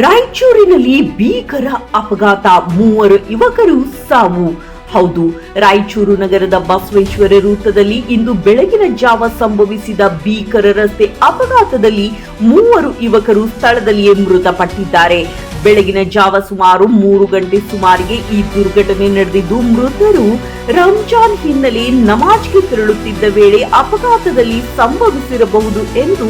ರಾಯಚೂರಿನಲ್ಲಿ ಭೀಕರ ಅಪಘಾತ, 3 ಯುವಕರು ಸಾವು. ಹೌದು, ರಾಯಚೂರು ನಗರದ ಬಸವೇಶ್ವರ ವೃತ್ತದಲ್ಲಿ ಇಂದು ಬೆಳಗಿನ ಜಾವ ಸಂಭವಿಸಿದ ಭೀಕರ ರಸ್ತೆ ಅಪಘಾತದಲ್ಲಿ 3 ಯುವಕರು ಸ್ಥಳದಲ್ಲಿಯೇ ಮೃತಪಟ್ಟಿದ್ದಾರೆ. ಬೆಳಗಿನ ಜಾವ ಸುಮಾರು 3 ಗಂಟೆ ಸುಮಾರಿಗೆ ಈ ದುರ್ಘಟನೆ ನಡೆದಿದ್ದು, ಮೃತರು ರಂಜಾನ್ ಹಿನ್ನೆಲೆ ನಮಾಜ್ಗೆ ತೆರಳುತ್ತಿದ್ದ ವೇಳೆ ಅಪಘಾತದಲ್ಲಿ ಸಂಭವಿಸಿರಬಹುದು ಎಂದು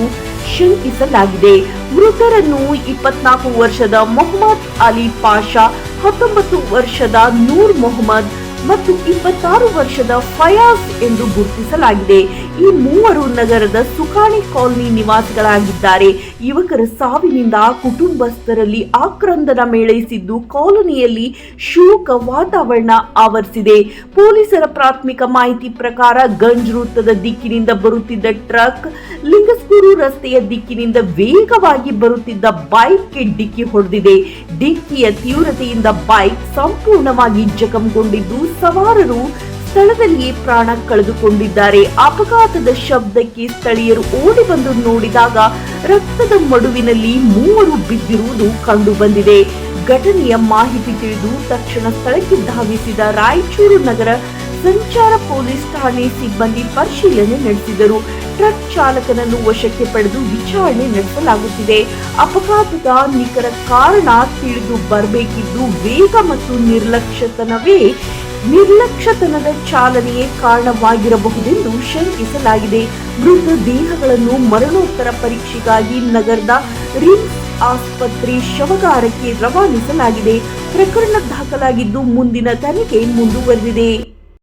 ಶಂಕಿಸಲಾಗಿದೆ. ಮೃತರನ್ನು 24 ವರ್ಷದ ಮೊಹಮ್ಮದ್ ಅಲಿ ಪಾಷಾ, 19 ವರ್ಷದ ನೂರ್ ಮೊಹಮ್ಮದ್ ಮತ್ತು 26 ವರ್ಷದ ಫಯಾಜ್ ಎಂದು ಗುರುತಿಸಲಾಗಿದೆ. ಈ 3 ನಗರದ ಸುಖಾಣಿ ಕಾಲನಿ ನಿವಾಸಿಗಳಾಗಿದ್ದಾರೆ. ಯುವಕರ ಸಾವಿನಿಂದ ಕುಟುಂಬಸ್ಥರಲ್ಲಿ ಆಕ್ರಂದನ ಮೇಳೈಸಿದ್ದು, ಕಾಲೋನಿಯಲ್ಲಿ ಶೋಕ ವಾತಾವರಣ ಆವರಿಸಿದೆ. ಪೊಲೀಸರ ಪ್ರಾಥಮಿಕ ಮಾಹಿತಿ ಪ್ರಕಾರ ಗಂಜ್ ವೃತ್ತದ ದಿಕ್ಕಿನಿಂದ ಬರುತ್ತಿದ್ದ ಟ್ರಕ್ ಲಿಂಗಸ್ಕೂರು ರಸ್ತೆಯ ದಿಕ್ಕಿನಿಂದ ವೇಗವಾಗಿ ಬರುತ್ತಿದ್ದ ಬೈಕ್ಗೆ ಡಿಕ್ಕಿ ಹೊಡೆದಿದೆ. ಡಿಕ್ಕಿಯ ತೀವ್ರತೆಯಿಂದ ಬೈಕ್ ಸಂಪೂರ್ಣವಾಗಿ ಜಖಂಗೊಂಡಿದ್ದು, ಸವಾರರು ಸ್ಥಳದಲ್ಲಿಯೇ ಪ್ರಾಣ ಕಳೆದುಕೊಂಡಿದ್ದಾರೆ. ಅಪಘಾತದ ಶಬ್ದಕ್ಕೆ ಸ್ಥಳೀಯರು ಓಡಿ ಬಂದು ನೋಡಿದಾಗ ರಕ್ತದ ಮಡುವಿನಲ್ಲಿ 3 ಬಿದ್ದಿರುವುದು ಕಂಡು ಬಂದಿದೆ. ಘಟನೆಯ ಮಾಹಿತಿ ತಿಳಿದು ತಕ್ಷಣ ಸ್ಥಳಕ್ಕೆ ಧಾವಿಸಿದ ರಾಯಚೂರು ನಗರ ಸಂಚಾರ ಪೊಲೀಸ್ ಠಾಣೆ ಸಿಬ್ಬಂದಿ ಪರಿಶೀಲನೆ ನಡೆಸಿದರು. ಟ್ರಕ್ ಚಾಲಕನನ್ನು ವಶಕ್ಕೆ ಪಡೆದು ವಿಚಾರಣೆ ನಡೆಸಲಾಗುತ್ತಿದೆ. ಅಪಘಾತದ ನಿಖರ ಕಾರಣ ತಿಳಿದು ಬರಬೇಕಿದ್ದು, ವೇಗ ಮತ್ತು ನಿರ್ಲಕ್ಷ್ಯತನದ ಚಾಲನೆಯೇ ಕಾರಣವಾಗಿರಬಹುದೆಂದು ಶಂಕಿಸಲಾಗಿದೆ. ಮೃತ ದೇಹಗಳನ್ನು ಮರಣೋತ್ತರ ಪರೀಕ್ಷೆಗಾಗಿ ನಗರದ ರಿಮ್ಸ್ ಆಸ್ಪತ್ರೆ ಶವಗಾರಕ್ಕೆ ರವಾನಿಸಲಾಗಿದೆ. ಪ್ರಕರಣ ದಾಖಲಾಗಿದ್ದು ಮುಂದಿನ ತನಿಖೆ ಮುಂದುವರೆದಿದೆ.